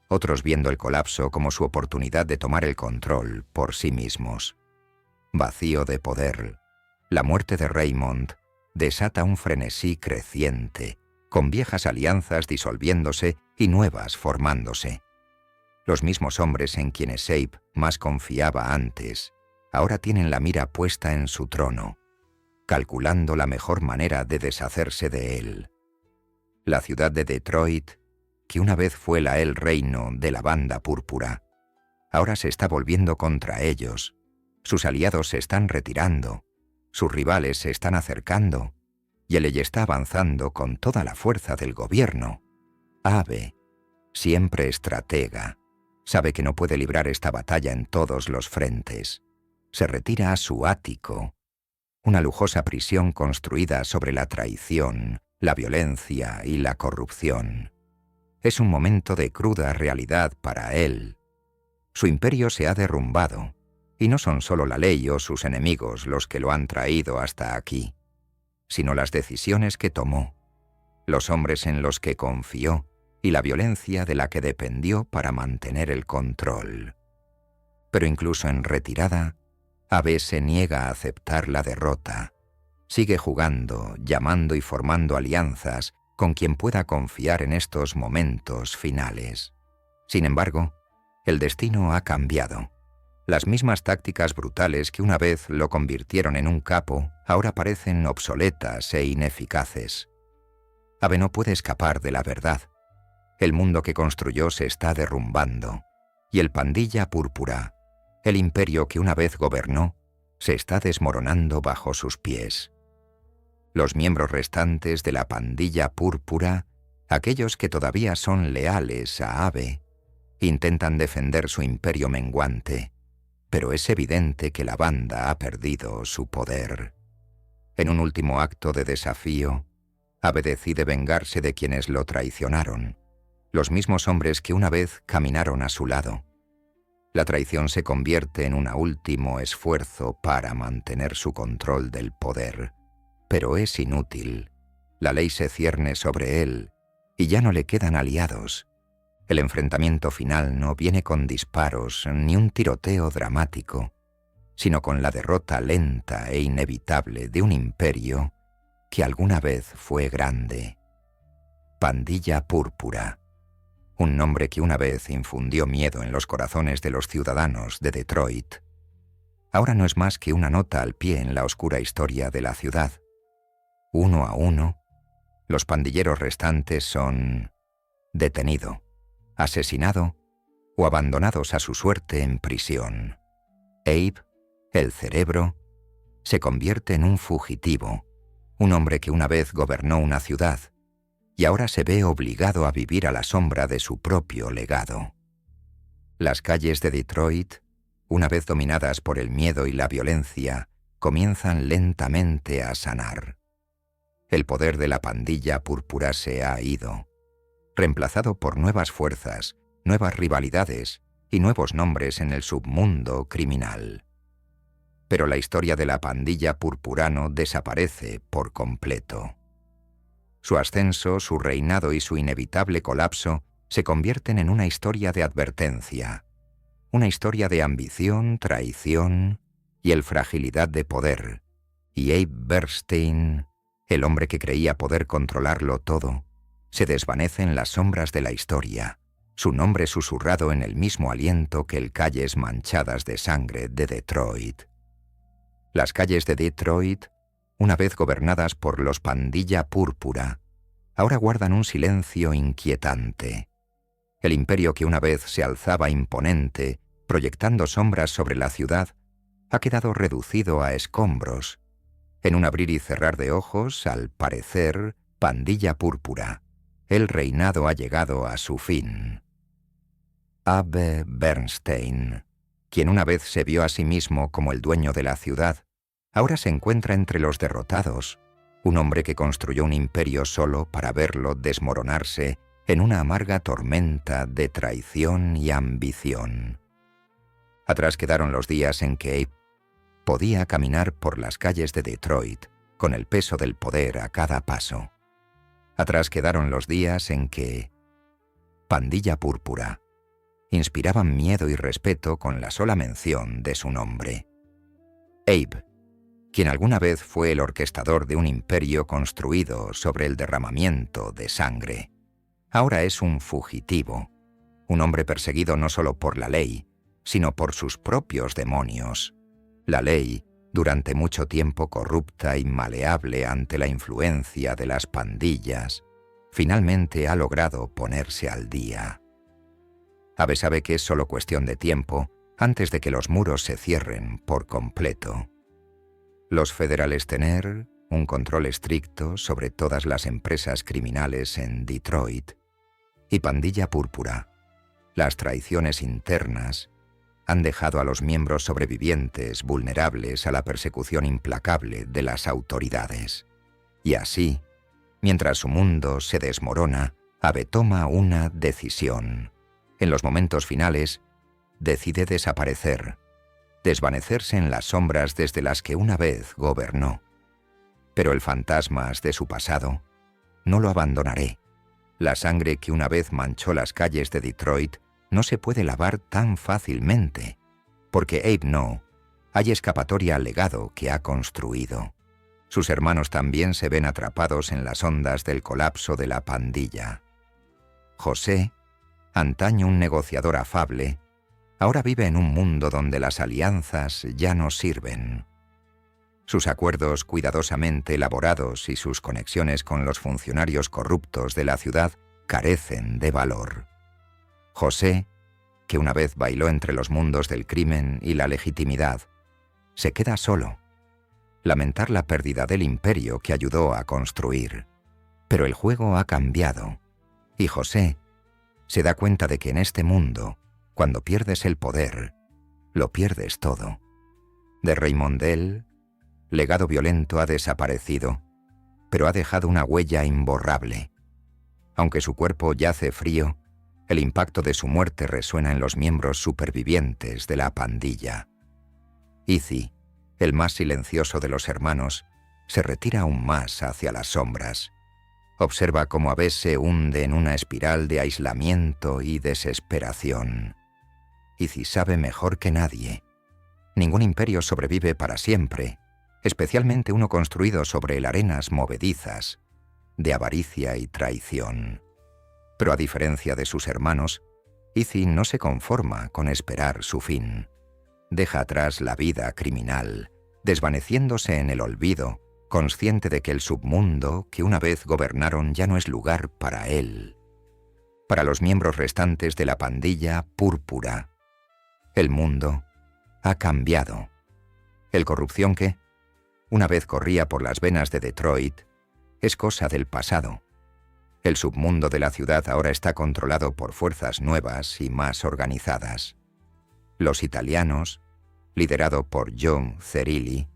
otros viendo el colapso como su oportunidad de tomar el control por sí mismos. Vacío de poder. La muerte de Raymond desata un frenesí creciente, con viejas alianzas disolviéndose y nuevas formándose. Los mismos hombres en quienes Abe más confiaba antes, ahora tienen la mira puesta en su trono, calculando la mejor manera de deshacerse de él. La ciudad de Detroit, que una vez fue el reino de la banda púrpura, ahora se está volviendo contra ellos. Sus aliados se están retirando, sus rivales se están acercando, y el ley está avanzando con toda la fuerza del gobierno. Abe, siempre estratega, sabe que no puede librar esta batalla en todos los frentes. Se retira a su ático, una lujosa prisión construida sobre la traición, la violencia y la corrupción. Es un momento de cruda realidad para él. Su imperio se ha derrumbado, y no son solo la ley o sus enemigos los que lo han traído hasta aquí, sino las decisiones que tomó, los hombres en los que confió y la violencia de la que dependió para mantener el control. Pero incluso en retirada, Abe se niega a aceptar la derrota. Sigue jugando, llamando y formando alianzas con quien pueda confiar en estos momentos finales. Sin embargo, el destino ha cambiado. Las mismas tácticas brutales que una vez lo convirtieron en un capo, ahora parecen obsoletas e ineficaces. Abe no puede escapar de la verdad. El mundo que construyó se está derrumbando, y el pandilla púrpura, el imperio que una vez gobernó, se está desmoronando bajo sus pies. Los miembros restantes de la pandilla púrpura Aquellos que todavía son leales a Abe intentan defender su imperio menguante, pero es evidente que la banda ha perdido su poder. En un último acto de desafío, Abe decide vengarse de quienes lo traicionaron, los mismos hombres que una vez caminaron a su lado. La traición se convierte en un último esfuerzo para mantener su control del poder, pero es inútil. La ley se cierne sobre él y ya no le quedan aliados. El enfrentamiento final no viene con disparos ni un tiroteo dramático, sino con la derrota lenta e inevitable de un imperio que alguna vez fue grande. Pandilla Púrpura, un nombre que una vez infundió miedo en los corazones de los ciudadanos de Detroit, ahora no es más que una nota al pie en la oscura historia de la ciudad. Uno a uno, los pandilleros restantes son detenido, asesinado o abandonados a su suerte en prisión. Abe, el cerebro, se convierte en un fugitivo, un hombre que una vez gobernó una ciudad y ahora se ve obligado a vivir a la sombra de su propio legado. Las calles de Detroit, una vez dominadas por el miedo y la violencia, comienzan lentamente a sanar. El poder de la pandilla púrpura se ha ido, reemplazado por nuevas fuerzas, nuevas rivalidades y nuevos nombres en el submundo criminal. Pero la historia de la pandilla purpurano desaparece por completo. Su ascenso, su reinado y su inevitable colapso se convierten en una historia de advertencia, una historia de ambición, traición y el fragilidad de poder. Y Abe Bernstein, el hombre que creía poder controlarlo todo, se desvanece en las sombras de la historia, su nombre susurrado en el mismo aliento que el calles manchadas de sangre de Detroit. Las calles de Detroit, una vez gobernadas por los pandilla púrpura, ahora guardan un silencio inquietante. El imperio que una vez se alzaba imponente, proyectando sombras sobre la ciudad, ha quedado reducido a escombros. En un abrir y cerrar de ojos, al parecer, pandilla púrpura, el reinado ha llegado a su fin. Abe Bernstein, quien una vez se vio a sí mismo como el dueño de la ciudad, ahora se encuentra entre los derrotados, un hombre que construyó un imperio solo para verlo desmoronarse en una amarga tormenta de traición y ambición. Atrás quedaron los días en que Abe podía caminar por las calles de Detroit con el peso del poder a cada paso. Atrás quedaron los días en que Pandilla Púrpura inspiraban miedo y respeto con la sola mención de su nombre. Abe, quien alguna vez fue el orquestador de un imperio construido sobre el derramamiento de sangre, ahora es un fugitivo, un hombre perseguido no solo por la ley, sino por sus propios demonios. La ley, durante mucho tiempo corrupta y maleable ante la influencia de las pandillas, finalmente ha logrado ponerse al día. Abe sabe que es solo cuestión de tiempo antes de que los muros se cierren por completo. Los federales tener un control estricto sobre todas las empresas criminales en Detroit, y Pandilla Púrpura, las traiciones internas, han dejado a los miembros sobrevivientes vulnerables a la persecución implacable de las autoridades. Y así, mientras su mundo se desmorona, Abe toma una decisión. En los momentos finales, decide desaparecer, desvanecerse en las sombras desde las que una vez gobernó. Pero el fantasma de su pasado no lo abandonaré. La sangre que una vez manchó las calles de Detroit no se puede lavar tan fácilmente, porque Abe no, hay escapatoria al legado que ha construido. Sus hermanos también se ven atrapados en las ondas del colapso de la pandilla. José, antaño un negociador afable, ahora vive en un mundo donde las alianzas ya no sirven. Sus acuerdos cuidadosamente elaborados y sus conexiones con los funcionarios corruptos de la ciudad carecen de valor. José, que una vez bailó entre los mundos del crimen y la legitimidad, se queda solo. Lamentar la pérdida del imperio que ayudó a construir. Pero el juego ha cambiado. Y José se da cuenta de que en este mundo, cuando pierdes el poder, lo pierdes todo. De Reimondel, legado violento ha desaparecido, pero ha dejado una huella imborrable. Aunque su cuerpo yace frío, el impacto de su muerte resuena en los miembros supervivientes de la pandilla. Izzy, el más silencioso de los hermanos, se retira aún más hacia las sombras. Observa cómo Abés se hunde en una espiral de aislamiento y desesperación. Izzy sabe mejor que nadie. Ningún imperio sobrevive para siempre, especialmente uno construido sobre arenas movedizas, de avaricia y traición. Pero a diferencia de sus hermanos, Izzy no se conforma con esperar su fin. Deja atrás la vida criminal, desvaneciéndose en el olvido, consciente de que el submundo que una vez gobernaron ya no es lugar para él. Para los miembros restantes de la pandilla púrpura, el mundo ha cambiado. El corrupción que, una vez corría por las venas de Detroit, es cosa del pasado. El submundo de la ciudad ahora está controlado por fuerzas nuevas y más organizadas. Los italianos, liderado por John Zerilli,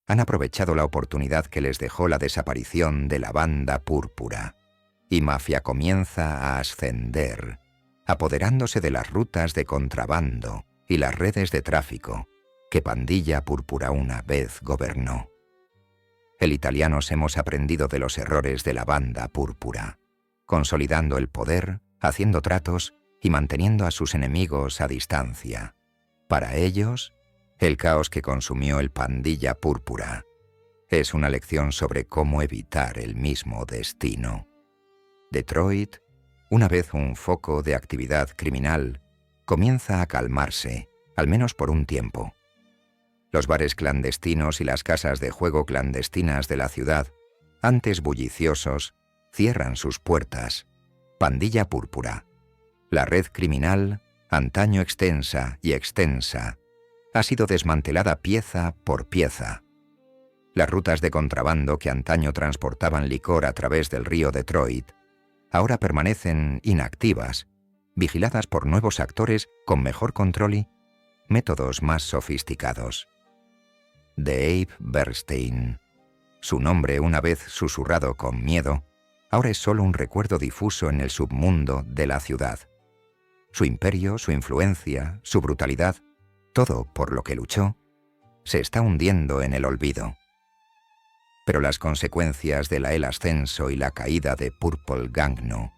han aprovechado la oportunidad que les dejó la desaparición de la banda púrpura, y Mafia comienza a ascender, apoderándose de las rutas de contrabando y las redes de tráfico que Pandilla Púrpura una vez gobernó. El italianos hemos aprendido de los errores de la banda púrpura, consolidando el poder, haciendo tratos y manteniendo a sus enemigos a distancia. Para ellos, el caos que consumió el Pandilla Púrpura es una lección sobre cómo evitar el mismo destino. Detroit, una vez un foco de actividad criminal, comienza a calmarse, al menos por un tiempo. Los bares clandestinos y las casas de juego clandestinas de la ciudad, antes bulliciosos, cierran sus puertas. Pandilla Púrpura, la red criminal, antaño extensa y extensa, ha sido desmantelada pieza por pieza. Las rutas de contrabando que antaño transportaban licor a través del río Detroit ahora permanecen inactivas, vigiladas por nuevos actores con mejor control y métodos más sofisticados. Dave Bernstein, su nombre una vez susurrado con miedo, ahora es solo un recuerdo difuso en el submundo de la ciudad. Su imperio, su influencia, su brutalidad, todo por lo que luchó, se está hundiendo en el olvido. Pero las consecuencias del ascenso y la caída de Purple Gang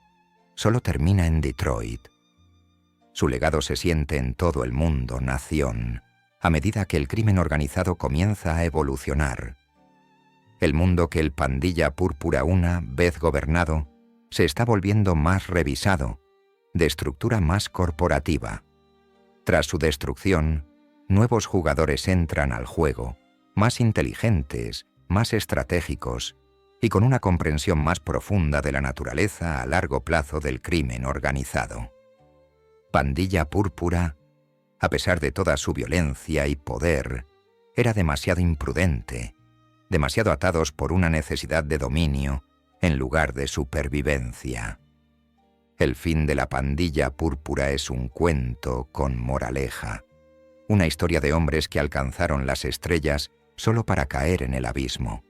solo termina en Detroit. Su legado se siente en todo el mundo nación, a medida que el crimen organizado comienza a evolucionar. El mundo que el Pandilla Púrpura una vez gobernado se está volviendo más revisado, de estructura más corporativa. Tras su destrucción, nuevos jugadores entran al juego, más inteligentes, más estratégicos y con una comprensión más profunda de la naturaleza a largo plazo del crimen organizado. Pandilla Púrpura, a pesar de toda su violencia y poder, era demasiado imprudente, demasiado atados por una necesidad de dominio en lugar de supervivencia. El fin de la Pandilla Púrpura es un cuento con moraleja, una historia de hombres que alcanzaron las estrellas solo para caer en el abismo.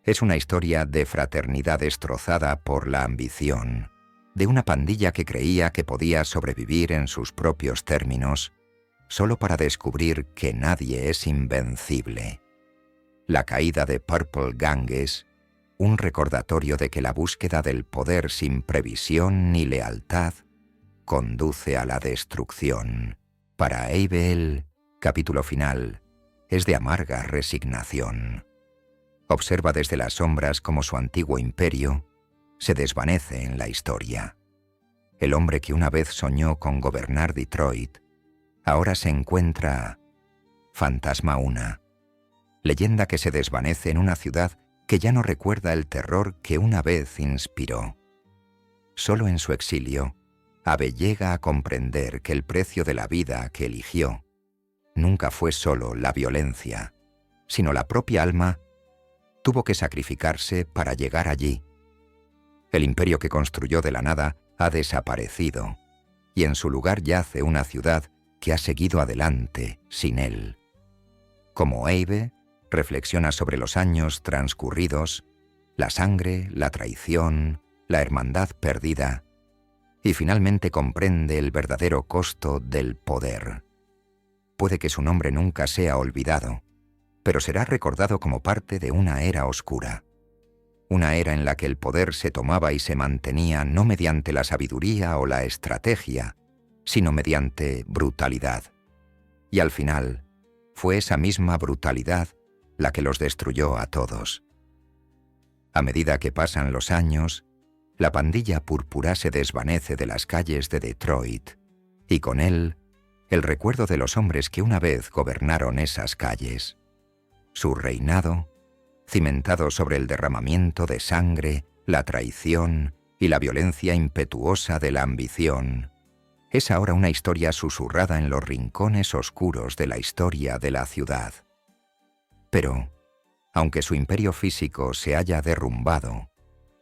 Es una historia de fraternidad destrozada por la ambición, de una pandilla que creía que podía sobrevivir en sus propios términos, solo para descubrir que nadie es invencible. La caída de Purple Gang es un recordatorio de que la búsqueda del poder sin previsión ni lealtad conduce a la destrucción. Para Abel, capítulo final, es de amarga resignación. Observa desde las sombras cómo su antiguo imperio se desvanece en la historia. El hombre que una vez soñó con gobernar Detroit, ahora se encuentra Fantasma Una, leyenda que se desvanece en una ciudad que ya no recuerda el terror que una vez inspiró. Solo en su exilio, Abe llega a comprender que el precio de la vida que eligió nunca fue solo la violencia, sino la propia alma tuvo que sacrificarse para llegar allí. El imperio que construyó de la nada ha desaparecido y en su lugar yace una ciudad que ha seguido adelante sin él. Como Eibe, reflexiona sobre los años transcurridos, la sangre, la traición, la hermandad perdida, y finalmente comprende el verdadero costo del poder. Puede que su nombre nunca sea olvidado, pero será recordado como parte de una era oscura. Una era en la que el poder se tomaba y se mantenía no mediante la sabiduría o la estrategia, sino mediante brutalidad. Y al final, fue esa misma brutalidad la que los destruyó a todos. A medida que pasan los años, la pandilla púrpura se desvanece de las calles de Detroit, y con él, el recuerdo de los hombres que una vez gobernaron esas calles. Su reinado, cimentado sobre el derramamiento de sangre, la traición y la violencia impetuosa de la ambición, es ahora una historia susurrada en los rincones oscuros de la historia de la ciudad. Pero, aunque su imperio físico se haya derrumbado,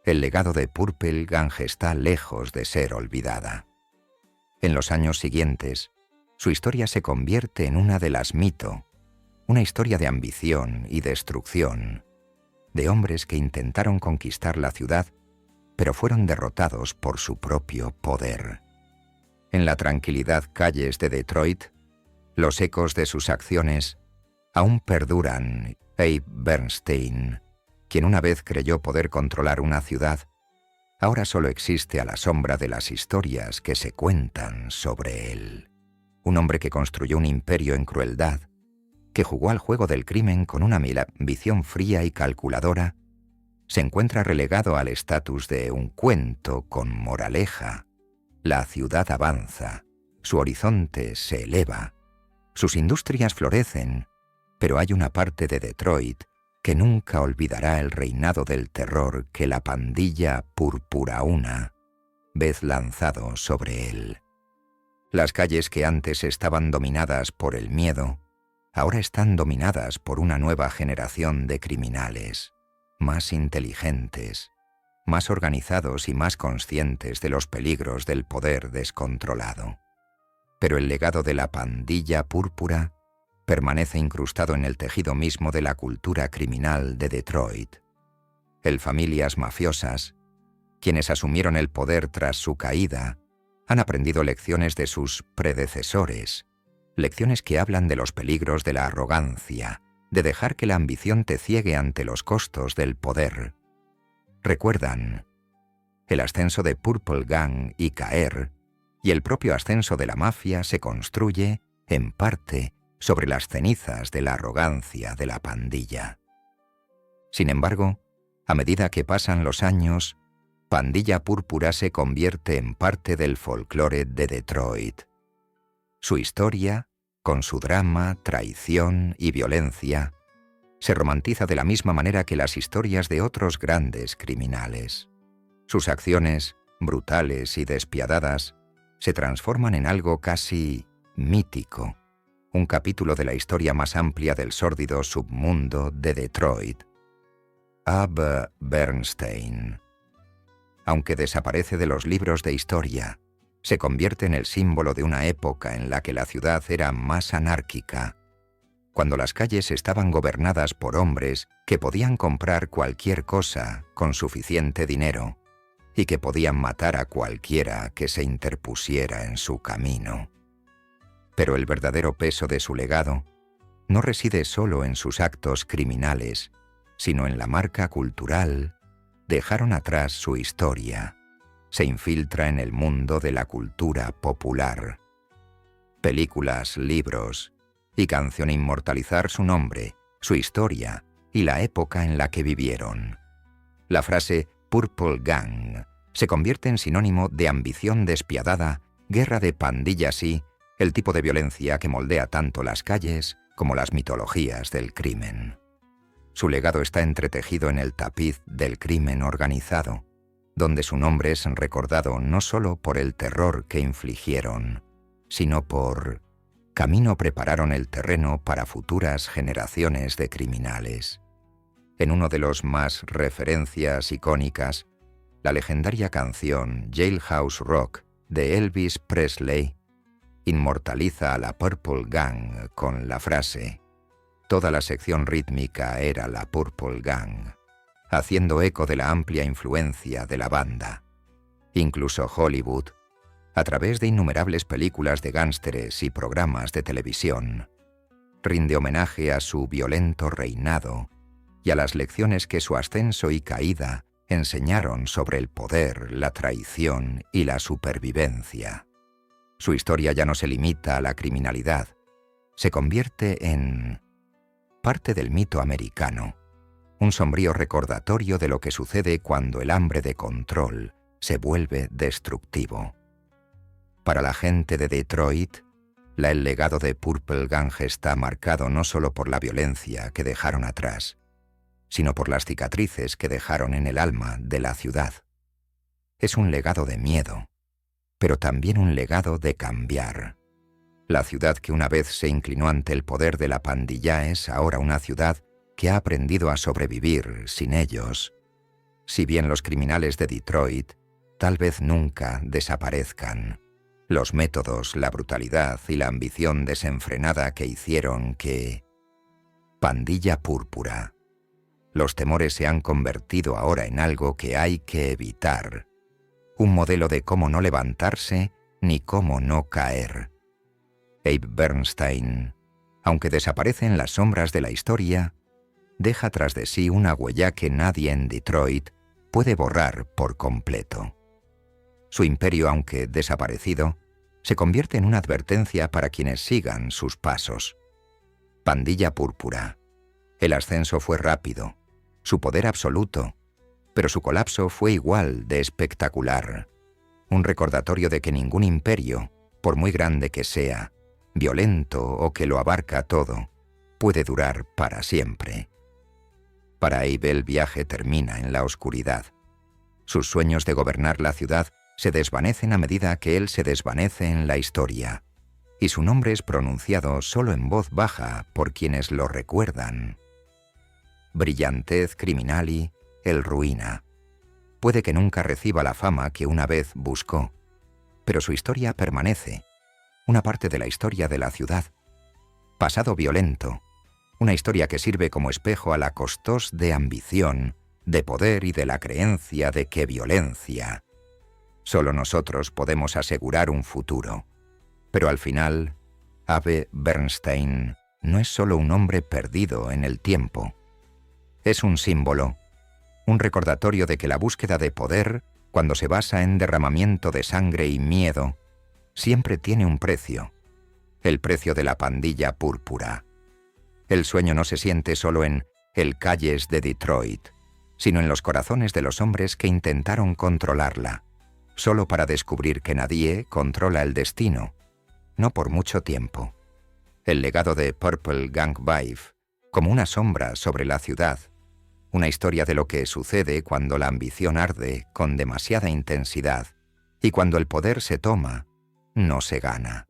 el legado de Purple Gang está lejos de ser olvidada. En los años siguientes, su historia se convierte en una de las mito, una historia de ambición y destrucción, de hombres que intentaron conquistar la ciudad, pero fueron derrotados por su propio poder. En la tranquilidad calles de Detroit, los ecos de sus acciones aún perduran. Abe Bernstein, quien una vez creyó poder controlar una ciudad, ahora solo existe a la sombra de las historias que se cuentan sobre él. Un hombre que construyó un imperio en crueldad, que jugó al juego del crimen con una ambición fría y calculadora, se encuentra relegado al estatus de un cuento con moraleja. La ciudad avanza, su horizonte se eleva, sus industrias florecen, pero hay una parte de Detroit que nunca olvidará el reinado del terror que la pandilla púrpura una vez lanzado sobre él. Las calles que antes estaban dominadas por el miedo, ahora están dominadas por una nueva generación de criminales, más inteligentes, más organizados y más conscientes de los peligros del poder descontrolado. Pero el legado de la pandilla púrpura permanece incrustado en el tejido mismo de la cultura criminal de Detroit. El familias mafiosas, quienes asumieron el poder tras su caída, han aprendido lecciones de sus predecesores, lecciones que hablan de los peligros de la arrogancia, de dejar que la ambición te ciegue ante los costos del poder. Recuerdan, el ascenso de Purple Gang y caer, y el propio ascenso de la mafia se construye, en parte, sobre las cenizas de la arrogancia de la pandilla. Sin embargo, a medida que pasan los años, Pandilla Púrpura se convierte en parte del folclore de Detroit. Su historia, con su drama, traición y violencia, se romantiza de la misma manera que las historias de otros grandes criminales. Sus acciones, brutales y despiadadas, se transforman en algo casi mítico, un capítulo de la historia más amplia del sórdido submundo de Detroit. Abe Bernstein, aunque desaparece de los libros de historia, se convierte en el símbolo de una época en la que la ciudad era más anárquica, cuando las calles estaban gobernadas por hombres que podían comprar cualquier cosa con suficiente dinero y que podían matar a cualquiera que se interpusiera en su camino. Pero el verdadero peso de su legado no reside solo en sus actos criminales, sino en la marca cultural. Dejaron atrás su historia, se infiltra en el mundo de la cultura popular. Películas, libros y canción inmortalizar su nombre, su historia y la época en la que vivieron. La frase Purple Gang se convierte en sinónimo de ambición despiadada, guerra de pandillas y el tipo de violencia que moldea tanto las calles como las mitologías del crimen. Su legado está entretejido en el tapiz del crimen organizado, donde su nombre es recordado no solo por el terror que infligieron, sino por camino prepararon el terreno para futuras generaciones de criminales. En uno de los más referencias icónicas, La legendaria canción Jailhouse Rock de Elvis Presley inmortaliza a la Purple Gang con la frase «Toda la sección rítmica era la Purple Gang», haciendo eco de la amplia influencia de la banda. Incluso Hollywood, a través de innumerables películas de gángsteres y programas de televisión, rinde homenaje a su violento reinado y a las lecciones que su ascenso y caída enseñaron sobre el poder, la traición y la supervivencia. Su historia ya no se limita a la criminalidad, se convierte en parte del mito americano, un sombrío recordatorio de lo que sucede cuando el hambre de control se vuelve destructivo. Para la gente de Detroit, el legado de Purple Gang está marcado no solo por la violencia que dejaron atrás, sino por las cicatrices que dejaron en el alma de la ciudad. Es un legado de miedo, pero también un legado de cambiar. La ciudad que una vez se inclinó ante el poder de la pandilla es ahora una ciudad que ha aprendido a sobrevivir sin ellos. Si bien los criminales de Detroit tal vez nunca desaparezcan, los métodos, la brutalidad y la ambición desenfrenada que hicieron que... Pandilla Púrpura. Los temores se han convertido ahora en algo que hay que evitar. Un modelo de cómo no levantarse ni cómo no caer. Abe Bernstein, aunque desaparece en las sombras de la historia, deja tras de sí una huella que nadie en Detroit puede borrar por completo. Su imperio, aunque desaparecido, se convierte en una advertencia para quienes sigan sus pasos. Pandilla Púrpura. El ascenso fue rápido, su poder absoluto, pero su colapso fue igual de espectacular. Un recordatorio de que ningún imperio, por muy grande que sea, violento o que lo abarca todo, puede durar para siempre. Para Abe el viaje termina en la oscuridad. Sus sueños de gobernar la ciudad se desvanecen a medida que él se desvanece en la historia, y su nombre es pronunciado solo en voz baja por quienes lo recuerdan. Brillantez criminali, el ruina. Puede que nunca reciba la fama que una vez buscó, pero su historia permanece, una parte de la historia de la ciudad. Pasado violento, una historia que sirve como espejo a la costos de ambición, de poder y de la creencia de que violencia. Solo nosotros podemos asegurar un futuro. Pero al final, Abe Bernstein no es solo un hombre perdido en el tiempo. Es un símbolo, un recordatorio de que la búsqueda de poder, cuando se basa en derramamiento de sangre y miedo, siempre tiene un precio, el precio de la pandilla púrpura. El sueño no se siente solo en el calles de Detroit, sino en los corazones de los hombres que intentaron controlarla, solo para descubrir que nadie controla el destino, no por mucho tiempo. El legado de Purple Gang Vibe, como una sombra sobre la ciudad, una historia de lo que sucede cuando la ambición arde con demasiada intensidad y cuando el poder se toma, no se gana.